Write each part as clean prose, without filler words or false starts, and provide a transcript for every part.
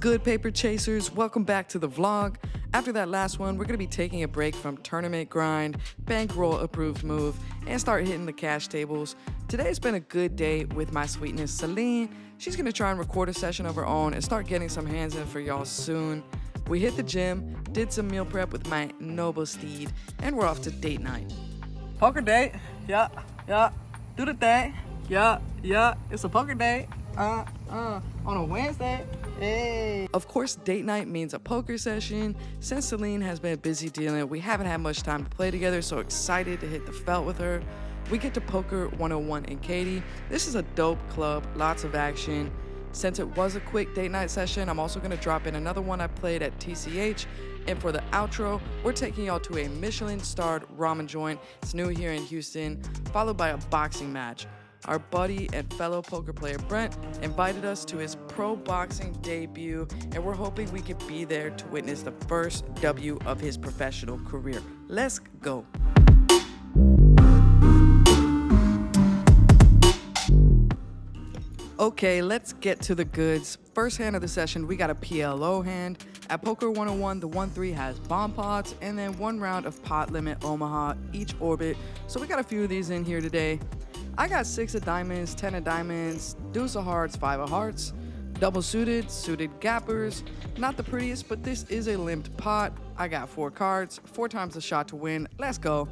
good, paper chasers? Welcome back to the vlog. After that last one, we're going to be taking a break from tournament grind, bankroll approved move, and start hitting the cash tables. Today's been a good day with my sweetness, Celine. She's going to try and record a session of her own and start getting some hands in for y'all soon. We hit the gym, did some meal prep with my noble steed, and we're off to date night. Poker date, yeah, do the thing, yeah, it's a poker date, on a Wednesday, hey. Of course, date night means a poker session. Since Celine has been busy dealing, we haven't had much time to play together, so excited to hit the felt with her. We get to Poker 101 in Katy. This is a dope club, lots of action. Since it was a quick date night session, I'm also going to drop in another one I played at TCH. And for the outro, we're taking y'all to a Michelin-starred ramen joint. It's new here in Houston, followed by a boxing match. Our buddy and fellow poker player Brent invited us to his pro boxing debut, and we're hoping we could be there to witness the first W of his professional career. Let's go. Okay, let's get to the goods. First hand of the session, we got a PLO hand. At Poker 101, the 1-3 has bomb pots, and then one round of pot limit Omaha, each orbit. So we got a few of these in here today. I got 6 of diamonds, 10 of diamonds, deuce of hearts, 5 of hearts, double suited gappers. Not the prettiest, but this is a limped pot. I got 4 cards, 4 times the shot to win. Let's go.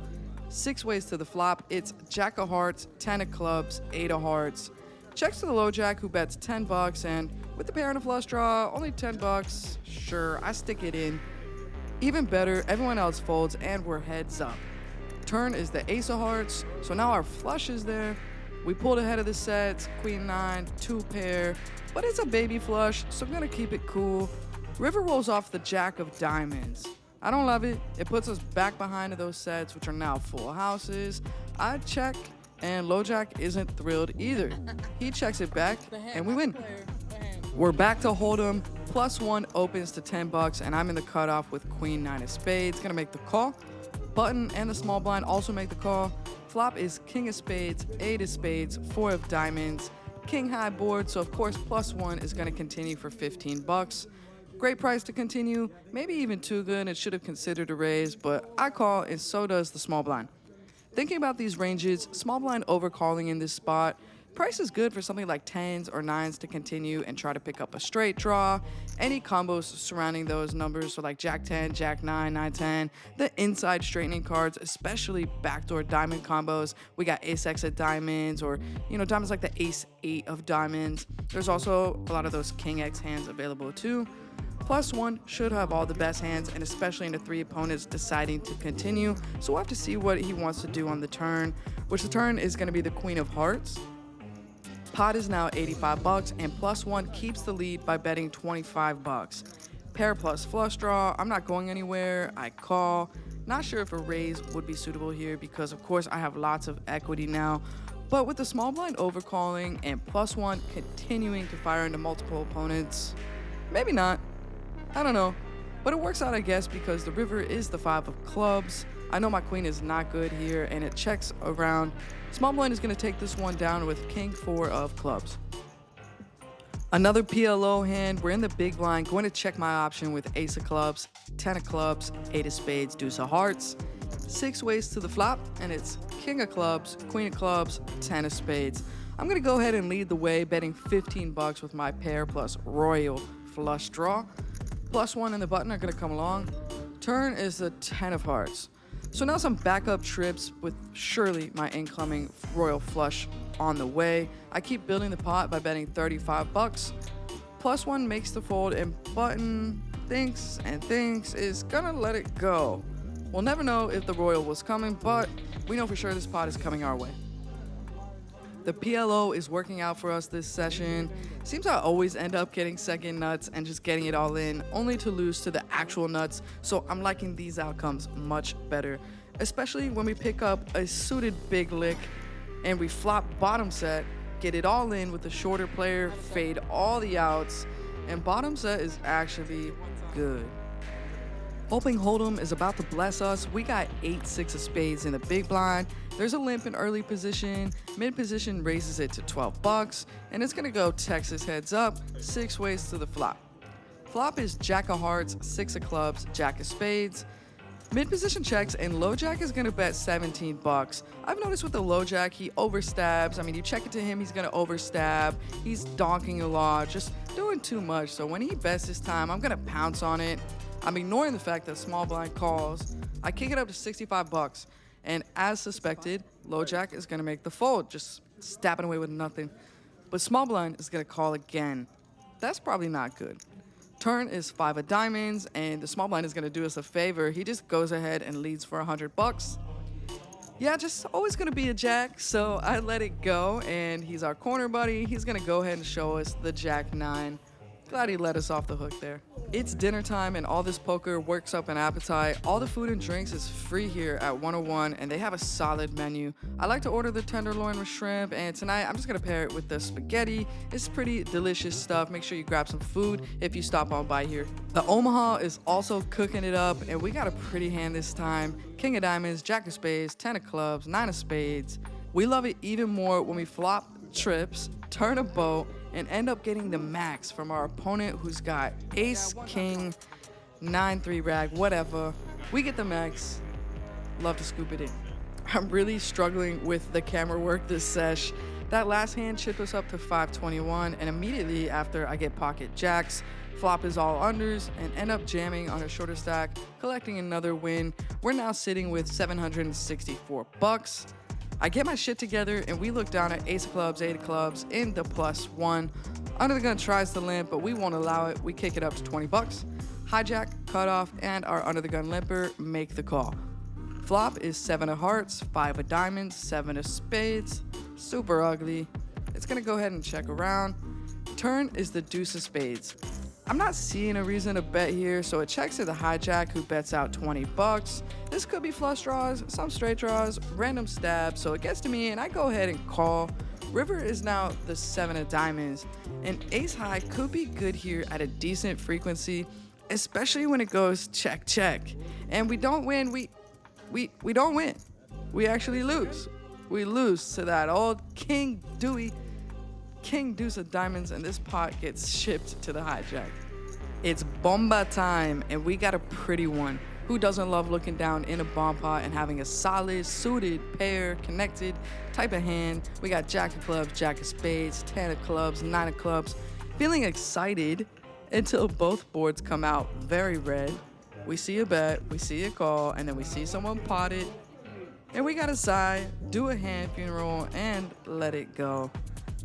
6 ways to the flop. It's jack of hearts, 10 of clubs, 8 of hearts. Checks to the low jack who bets $10, and with the pair and a flush draw, only $10. Sure, I stick it in. Even better, everyone else folds and we're heads up. Turn is the ace of hearts, so now our flush is there. We pulled ahead of the sets, queen 9, 2 pair, but it's a baby flush, so I'm gonna keep it cool. River rolls off the jack of diamonds. I don't love it. It puts us back behind those sets, which are now full houses. I check, and low jack isn't thrilled either. He checks it back, and we win. We're back to hold'em. +1 opens to $10, and I'm in the cutoff with queen 9 of spades. Gonna make the call. Button and the small blind also make the call. Flop is king of spades, 8 of spades, 4 of diamonds, king high board, so of course +1 is gonna continue for $15. Great price to continue, maybe even too good. It should have considered a raise, but I call, and so does the small blind. Thinking about these ranges, small blind overcalling in this spot. Price is good for something like 10s or 9s to continue and try to pick up a straight draw. Any combos surrounding those numbers, so like jack 10, jack 9, 9, 10. The inside straightening cards, especially backdoor diamond combos. We got ace X of diamonds, or diamonds like the ace 8 of diamonds. There's also a lot of those king X hands available too. +1 should have all the best hands, and especially in the 3 opponents deciding to continue. So we'll have to see what he wants to do on the turn, which the turn is going to be the queen of hearts. Pot is now $85, and +1 keeps the lead by betting $25. Pair plus flush draw. I'm not going anywhere. I call. Not sure if a raise would be suitable here because, of course, I have lots of equity now. But with the small blind overcalling and +1 continuing to fire into multiple opponents, maybe not. I don't know, but it works out, I guess, because the river is the 5 of clubs. I know my queen is not good here, and it checks around. Small blind is going to take this one down with king 4 of clubs. Another PLO hand. We're in the big blind, going to check my option with ace of clubs, 10 of clubs, 8 of spades, deuce of hearts. 6 ways to the flop, and it's king of clubs, queen of clubs, 10 of spades. I'm going to go ahead and lead the way, betting $15 with my pair plus royal flush draw. +1 and the button are going to come along. Turn is the 10 of hearts. So now some backup trips with surely my incoming royal flush on the way. I keep building the pot by betting $35. +1 makes the fold, and button thinks is gonna let it go. We'll never know if the royal was coming, but we know for sure this pot is coming our way. The PLO is working out for us this session. Seems I always end up getting second nuts and just getting it all in, only to lose to the actual nuts, so I'm liking these outcomes much better, especially when we pick up a suited big lick and we flop bottom set, get it all in with the shorter player, fade all the outs, and bottom set is actually good. Hoping Hold'em is about to bless us. We got 8-6 of spades in the big blind. There's a limp in early position. Mid position raises it to $12, and it's gonna go Texas heads up, 6 ways to the flop. Flop is jack of hearts, 6 of clubs, jack of spades. Mid-position checks, and low jack is gonna bet 17 bucks. I've noticed with the low jack, he overstabs. I mean, you check it to him, he's gonna overstab. He's donking a lot, just doing too much. So when he bets this time, I'm gonna pounce on it. I'm ignoring the fact that small blind calls. I kick it up to 65 bucks. And as suspected, low jack is gonna make the fold, just stabbing away with nothing. But small blind is gonna call again. That's probably not good. Turn is 5 of diamonds, and the small blind is gonna do us a favor. He just goes ahead and leads for 100 bucks. Yeah, just always gonna be a jack, so I let it go, and he's our corner buddy. He's gonna go ahead and show us the jack 9. Glad he let us off the hook there. It's dinner time, and all this poker works up an appetite. All the food and drinks is free here at 101, and they have a solid menu. I like to order the tenderloin with shrimp, and tonight I'm just gonna pair it with the spaghetti. It's pretty delicious stuff. Make sure you grab some food if you stop on by here. The Omaha is also cooking it up, and we got a pretty hand this time. King of diamonds, jack of spades, 10 of clubs, 9 of spades. We love it even more when we flop trips, turn a boat, and end up getting the max from our opponent who's got ace, king, 9-3 rag, whatever. We get the max. Love to scoop it in. I'm really struggling with the camera work this sesh. That last hand chipped us up to 521, and immediately after I get pocket jacks, flop is all unders, and end up jamming on a shorter stack, collecting another win. We're now sitting with 764 bucks. I get my shit together, and we look down at ace of clubs, 8 of clubs, in the +1. Under the gun tries to limp, but we won't allow it. We kick it up to 20 bucks. Hijack, cutoff, and our under the gun limper make the call. Flop is 7 of hearts, 5 of diamonds, 7 of spades. Super ugly. It's gonna go ahead and check around. Turn is the deuce of spades. I'm not seeing a reason to bet here, so it checks to the hijack, who bets out 20 bucks. This could be flush draws, some straight draws, random stabs, so it gets to me and I go ahead and call. River is now the 7 of diamonds, and ace high could be good here at a decent frequency, especially when it goes check check. And we don't win, we don't win. We actually lose. We lose to that old King Deuce of diamonds, and this pot gets shipped to the hijack. It's bomba time, and we got a pretty one. Who doesn't love looking down in a bomb pot and having a solid, suited, pair, connected type of hand? We got jack of clubs, jack of spades, 10 of clubs, 9 of clubs. Feeling excited until both boards come out very red. We see a bet, we see a call, and then we see someone pot it. And we gotta sigh, do a hand funeral, and let it go.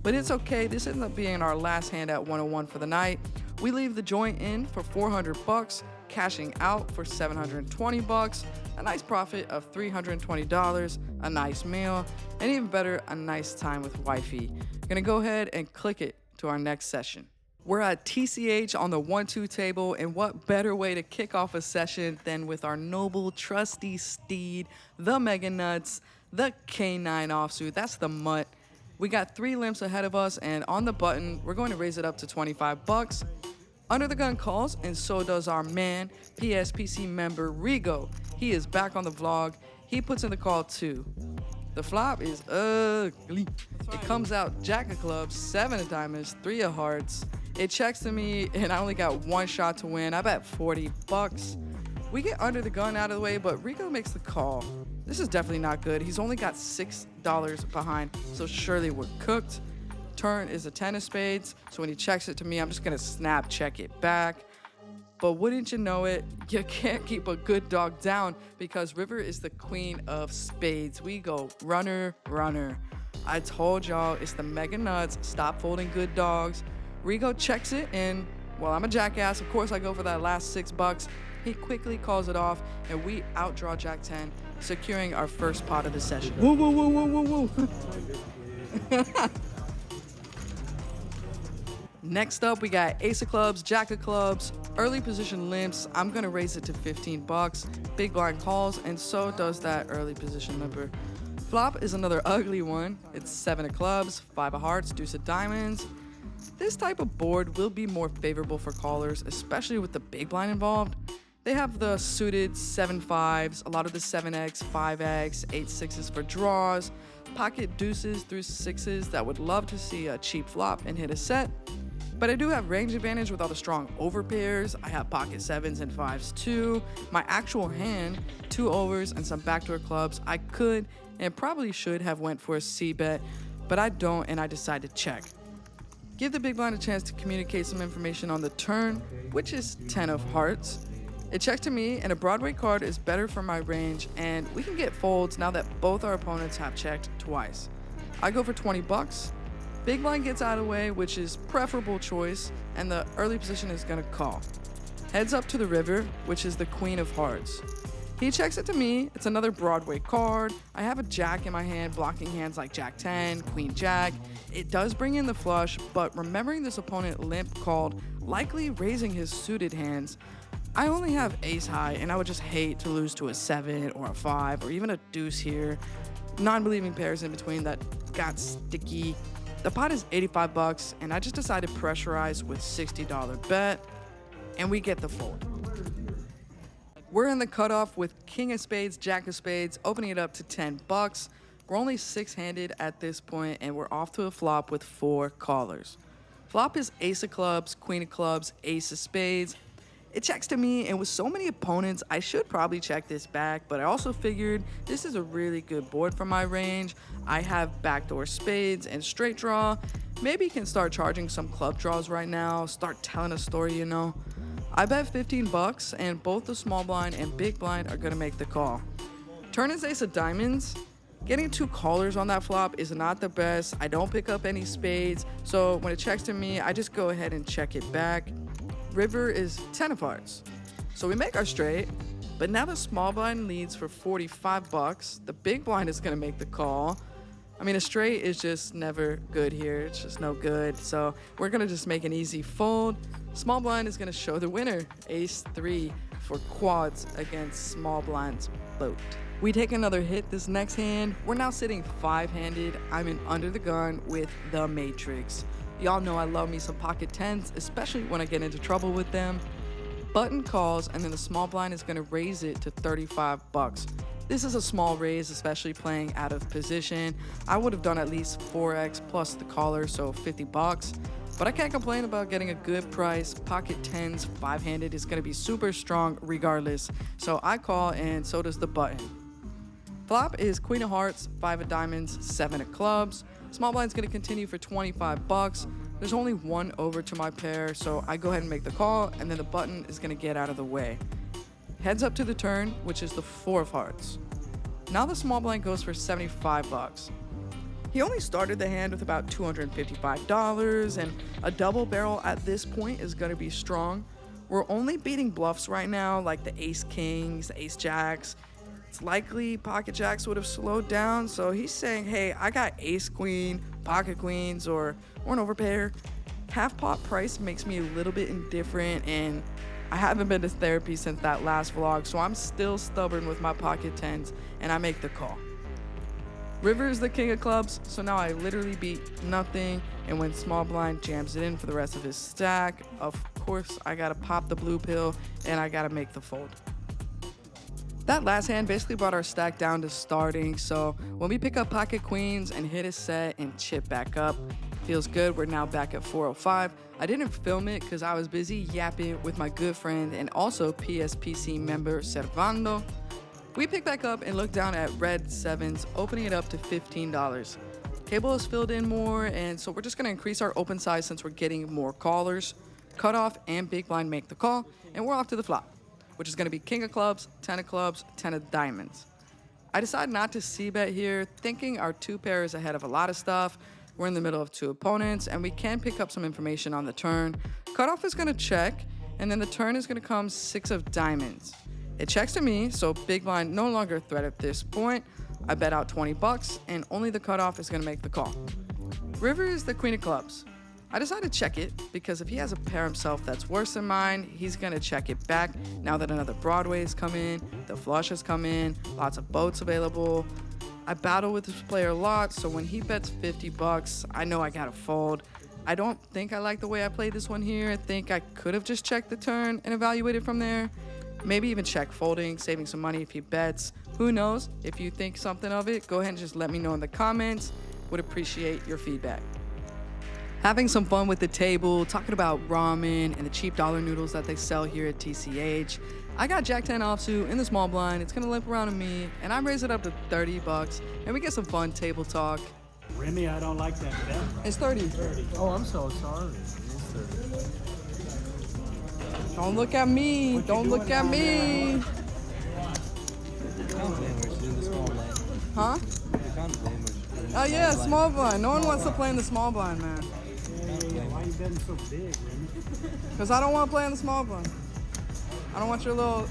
But it's okay, this ends up being our last hand at 101 for the night. We leave the joint in for 400 bucks, cashing out for 720 bucks, a nice profit of $320, a nice meal, and even better, a nice time with wifey. Gonna go ahead and click it to our next session. We're at TCH on the 1-2 table, and what better way to kick off a session than with our noble, trusty steed, the Mega Nuts, the K9 offsuit. That's the mutt. We got 3 limps ahead of us, and on the button, we're going to raise it up to 25 bucks. Under the gun calls, and so does our man, PSPC member Rigo. He is back on the vlog. He puts in the call too. The flop is ugly. It comes out jack of clubs, 7 of diamonds, 3 of hearts. It checks to me, and I only got 1 shot to win. I bet 40 bucks. We get under the gun out of the way, but Rico makes the call. This is definitely not good. He's only got $6 behind, so surely we're cooked. Turn is a 10 of spades, so when he checks it to me, I'm just gonna snap check it back. But wouldn't you know it, you can't keep a good dog down because River is the queen of spades. We go runner, runner. I told y'all, it's the Mega Nuts. Stop folding good dogs. Rigo checks it, and well, I'm a jackass. Of course, I go for that last 6 bucks. He quickly calls it off, and we outdraw Jack 10, securing our first pot of the session. Woo, woo, woo, woo, woo, woo. Next up, we got ace of clubs, jack of clubs, early position limps. I'm gonna raise it to 15 bucks. Big blind calls, and so does that early position limper. Flop is another ugly one. It's 7 of clubs, 5 of hearts, deuce of diamonds. This type of board will be more favorable for callers, especially with the big blind involved. They have the suited 7-5s, a lot of the 7x, 5x, 8-6s for draws, pocket deuces through 6s that would love to see a cheap flop and hit a set. But I do have range advantage with all the strong overpairs. I have pocket 7s and 5s too. My actual hand, 2 overs and some backdoor clubs. I could and probably should have went for a C-bet, but I don't, and I decide to check. Give the big blind a chance to communicate some information on the turn, which is 10 of hearts. It checks to me, and a Broadway card is better for my range, and we can get folds now that both our opponents have checked twice. I go for 20 bucks. Big blind gets out of the way, which is preferable choice, and the early position is gonna call. Heads up to the river, which is the queen of hearts. He checks it to me. It's another Broadway card. I have a jack in my hand, blocking hands like jack 10, queen jack. It does bring in the flush, but remembering this opponent limp called, likely raising his suited hands, I only have ace high, and I would just hate to lose to a 7 or a 5 or even a deuce here. Non-believing pairs in between that got sticky. The pot is 85 bucks, and I just decided to pressurize with $60 bet, and we get the fold. We're in the cutoff with king of spades, jack of spades, opening it up to 10 bucks. We're only 6-handed at this point, and we're off to a flop with 4 callers. Flop is ace of clubs, queen of clubs, ace of spades. It checks to me, and with so many opponents, I should probably check this back, but I also figured this is a really good board for my range. I have backdoor spades and straight draw. Maybe can start charging some club draws right now, start telling a story, you know. I bet 15 bucks, and both the small blind and big blind are gonna make the call. Turn is ace of diamonds. Getting 2 callers on that flop is not the best. I don't pick up any spades, so when it checks to me, I just go ahead and check it back. River is 10 of hearts. So we make our straight, but now the small blind leads for 45 bucks. The big blind is gonna make the call. I mean, a straight is just never good here. It's just no good. So we're gonna just make an easy fold. Small blind is gonna show the winner, ace 3 for quads against small blind's float. We take another hit this next hand. We're now sitting 5-handed. I'm in under the gun with the Matrix. Y'all know I love me some pocket 10s, especially when I get into trouble with them. Button calls, and then the small blind is gonna raise it to 35 bucks. This is a small raise, especially playing out of position. I would have done at least 4x plus the caller, so 50 bucks. But I can't complain about getting a good price. Pocket 10s, 5-handed is gonna be super strong regardless. So I call, and so does the button. Flop is queen of hearts, 5 of diamonds, 7 of clubs. Small blind's gonna continue for 25 bucks. There's only 1 over to my pair, so I go ahead and make the call, and then the button is gonna get out of the way. Heads up to the turn, which is the 4 of hearts. Now the small blind goes for 75 bucks. He only started the hand with about $255, and a double barrel at this point is gonna be strong. We're only beating bluffs right now, like the ace kings, the ace jacks. It's likely pocket jacks would have slowed down, so he's saying, hey, I got ace queen, pocket queens, or an overpair. Half pot price makes me a little bit indifferent, and I haven't been to therapy since that last vlog, so I'm still stubborn with my pocket 10s, and I make the call. River is the king of clubs, so now I literally beat nothing, and when small blind jams it in for the rest of his stack, of course I gotta pop the blue pill, and I gotta make the fold. That last hand basically brought our stack down to starting, so when we pick up pocket queens and hit a set and chip back up, feels good. We're now back at 405. I didn't film it because I was busy yapping with my good friend and also PSPC member Servando. We pick back up and look down at red 7s, opening it up to $15. Table is filled in more, and so we're just gonna increase our open size since we're getting more callers. Cutoff and big blind make the call, and we're off to the flop, which is gonna be king of clubs, 10 of clubs, 10 of diamonds. I decide not to c-bet here, thinking our 2 pair is ahead of a lot of stuff. We're in the middle of 2 opponents, and we can pick up some information on the turn. Cutoff is gonna check, and then the turn is gonna come 6 of diamonds. It checks to me, so big blind no longer a threat at this point. I bet out 20 bucks, and only the cutoff is gonna make the call. River is the queen of clubs. I decided to check it because if he has a pair himself that's worse than mine, he's gonna check it back now that another Broadway has come in, the flush has come in, lots of boats available. I battle with this player a lot, so when he bets 50 bucks, I know I gotta fold. I don't think I like the way I played this one here. I think I could have just checked the turn and evaluated from there. Maybe even check folding, saving some money if he bets. Who knows? If you think something of it, go ahead and just let me know in the comments. Would appreciate your feedback. Having some fun with the table, talking about ramen and the cheap dollar noodles that they sell here at TCH. I got Jack 10 offsuit in the small blind. It's gonna limp around to me, and I raise it up to 30 bucks, and we get some fun table talk. Remy, I don't like that bet. It's 30. 30. Oh, I'm so sorry. It's 30. Don't look at me. Don't look at me. Huh? Oh yeah, small blind. No one wants to play in the small blind, man. Why are you betting so big, Remy? Because I don't want to play in the small blind. I don't want your little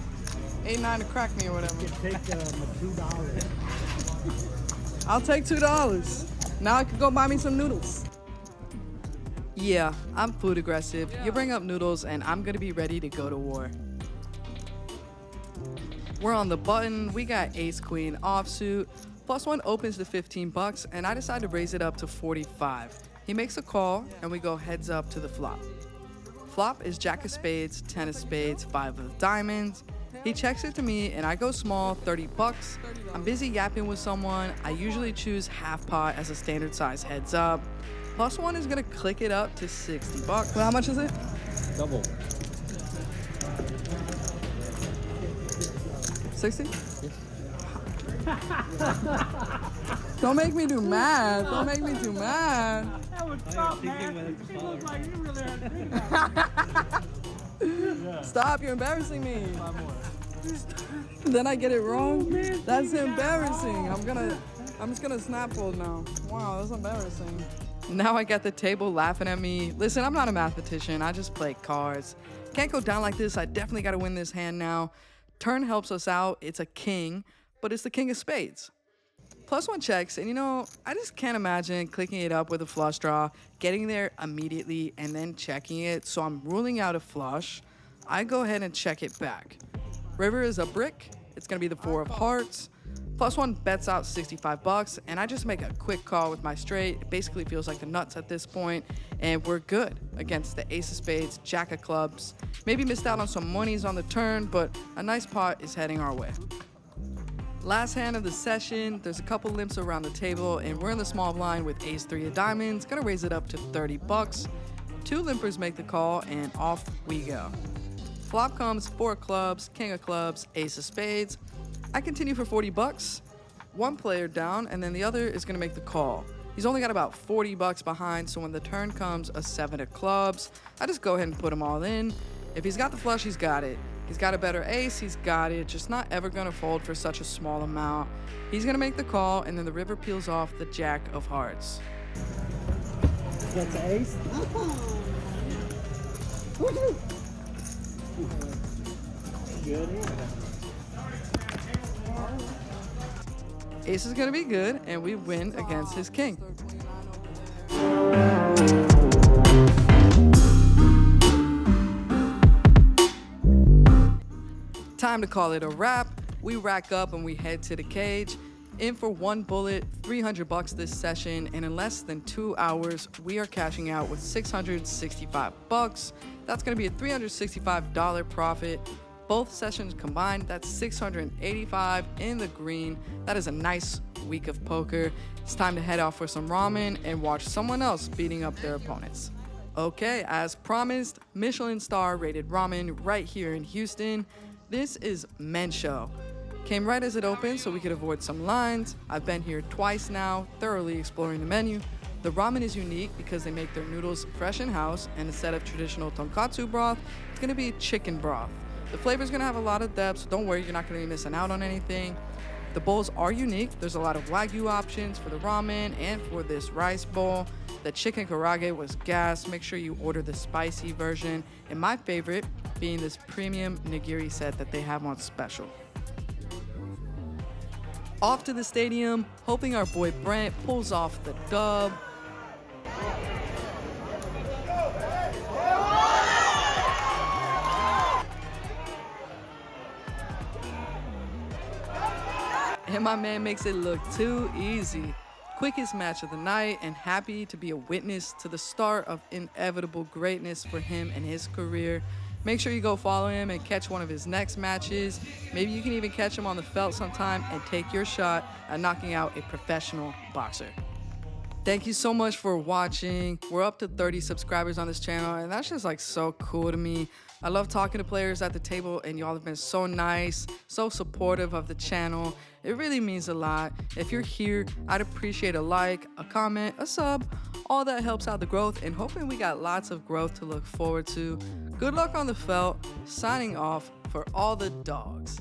8-9 to crack me or whatever. You can take $2. I'll take $2. Now I can go buy me some noodles. Yeah, I'm food aggressive. You bring up noodles and I'm gonna be ready to go to war. We're on the button. We got ace queen offsuit. +1 opens to 15 bucks, and I decide to raise it up to 45. He makes a call, and we go heads up to the flop. Flop is jack of spades, 10 of spades, 5 of diamonds. He checks it to me, and I go small, 30 bucks. I'm busy yapping with someone. I usually choose half pot as a standard size heads up. +1 is gonna click it up to 60 bucks. Well, how much is it? Double. 60? Don't make me do math. Don't make me do math. That was tough, man. It looks like you really had to think about it. Stop, you're embarrassing me. 5 more. Then I get it wrong? That's embarrassing. I'm just gonna snap fold now. Wow, that's embarrassing. Now I got the table laughing at me. Listen, I'm not a mathematician. I just play cards. Can't go down like this. I definitely gotta win this hand now. Turn helps us out. It's a king, but it's the king of spades. +1 checks, and I just can't imagine clicking it up with a flush draw, getting there immediately, and then checking it, so I'm ruling out a flush. I go ahead and check it back. River is a brick. It's gonna be the 4 of hearts. +1 bets out 65 bucks, and I just make a quick call with my straight. It basically feels like the nuts at this point, and we're good against the ace of spades, jack of clubs. Maybe missed out on some monies on the turn, but a nice pot is heading our way. Last hand of the session, there's a couple limps around the table, and we're in the small blind with ace 3 of diamonds. Gonna raise it up to 30 bucks. 2 limpers make the call, and off we go. Flop comes 4 clubs, king of clubs, ace of spades. I continue for 40 bucks. 1 player down, and then the other is gonna make the call. He's only got about 40 bucks behind, so when the turn comes, a 7 of clubs, I just go ahead and put him all in. If he's got the flush, he's got it. He's got a better ace, he's got it. Just not ever gonna fold for such a small amount. He's gonna make the call, and then the river peels off the jack of hearts. Got the ace? Good hand. Ace is gonna be good, and we win against his king. Time to call it a wrap. We rack up and we head to the cage. In for 1 bullet, 300 bucks this session, and in less than 2 hours, we are cashing out with 665 bucks. That's gonna be a $365 profit. Both sessions combined, that's 685 in the green. That is a nice week of poker. It's time to head off for some ramen and watch someone else beating up their opponents. Okay, as promised, Michelin-star rated ramen right here in Houston. This is Men's Show. Came right as it opened so we could avoid some lines. I've been here twice now, thoroughly exploring the menu. The ramen is unique because they make their noodles fresh in-house, and instead of traditional tonkatsu broth, it's gonna be chicken broth. The flavor's gonna have a lot of depth, so don't worry, you're not gonna be missing out on anything. The bowls are unique. There's a lot of Wagyu options for the ramen and for this rice bowl. The chicken karage was gas. Make sure you order the spicy version. And my favorite being this premium nigiri set that they have on special. Off to the stadium, hoping our boy Brent pulls off the dub. And my man makes it look too easy. Quickest match of the night, and happy to be a witness to the start of inevitable greatness for him and his career. Make sure you go follow him and catch one of his next matches. Maybe you can even catch him on the felt sometime and take your shot at knocking out a professional boxer. Thank you so much for watching. We're up to 30 subscribers on this channel, and that's just like so cool to me. I love talking to players at the table, and y'all have been so nice, so supportive of the channel. It really means a lot. If you're here, I'd appreciate a like, a comment, a sub. All that helps out the growth, and hoping we got lots of growth to look forward to. Good luck on the felt. Signing off for all the dogs.